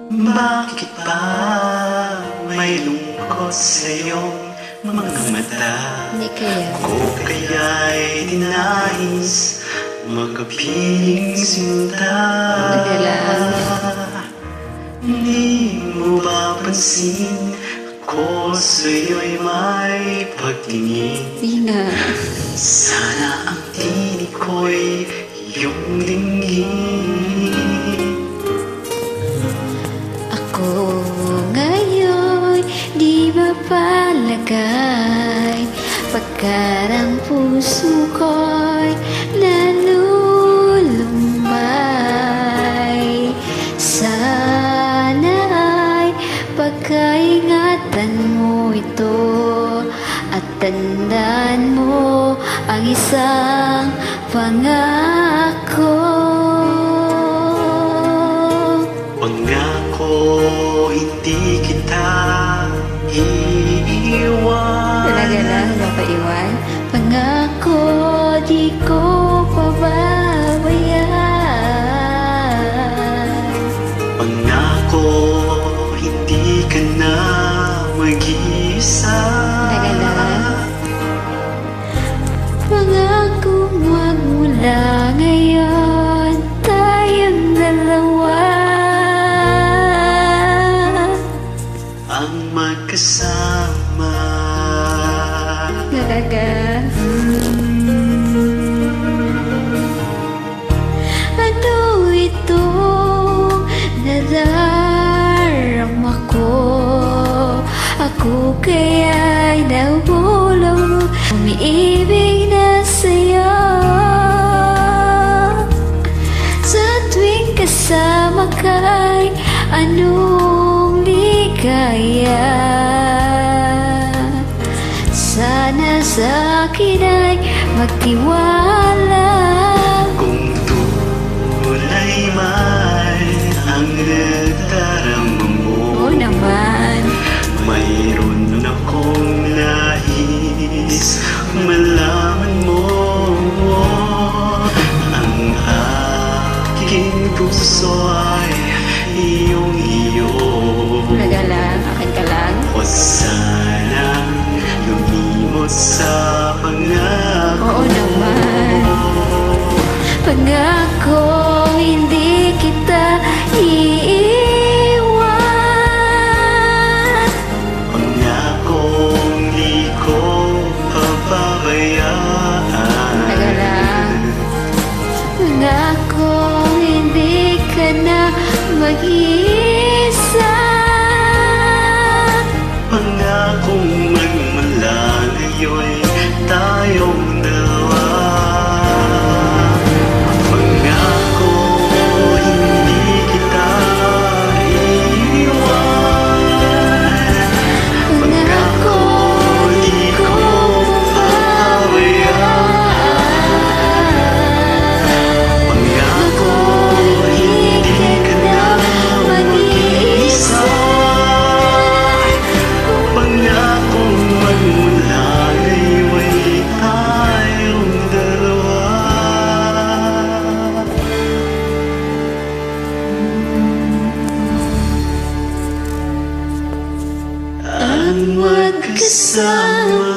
Bakit ba may lungkot sa iyong mga mata? Hindi kaya. Ko kaya'y dinais makapiling sinta. Hindi mo ba pansin ako sa'yo'y may pagtingin? Di na. Sana ang tinig ko'y iyong linggin. Ako ngayon di mapalagay, pagkat ang puso ko'y nalulumbay. Sana ay pagkaingatan mo ito at tandaan mo ang isang pangako. Pangako hindi kita iiwan. Talaga lang, napaiwan. Pangako di ko pababayaan. Pangako hindi ka na mag-iisa. Talaga lang. Pangako magmula ngayon tayong dalawa ang magkasama. talaga. Ano itong nadarama ko? Ako kaya'y nahulog, umiibig na sa'yo. Sa tuwing kasama ka'y anong ligaya. Sana sa akin ay magtiwala. Kung tunay man ang nadarama mo, Oo naman. mayroon akong nais malaman mo. Ang aking puso ay iyong-iyo. Talaga lang, akin ka lang. O sanang lumimot sa pangako. Oo naman. Pangako hindi kita iiwan. Pangakong di ko pababayaan. Talaga lang. Pangako hindi ka na mag-iisa. Pangakong magmula ngayon tayong dalawa. Pangako hindi kita iiwan. Pangako Di ko pababayaan. Pangako hindi ka na mag-iisa. Pangakong magmula ngayon tayong dalawa. Ang magkasama.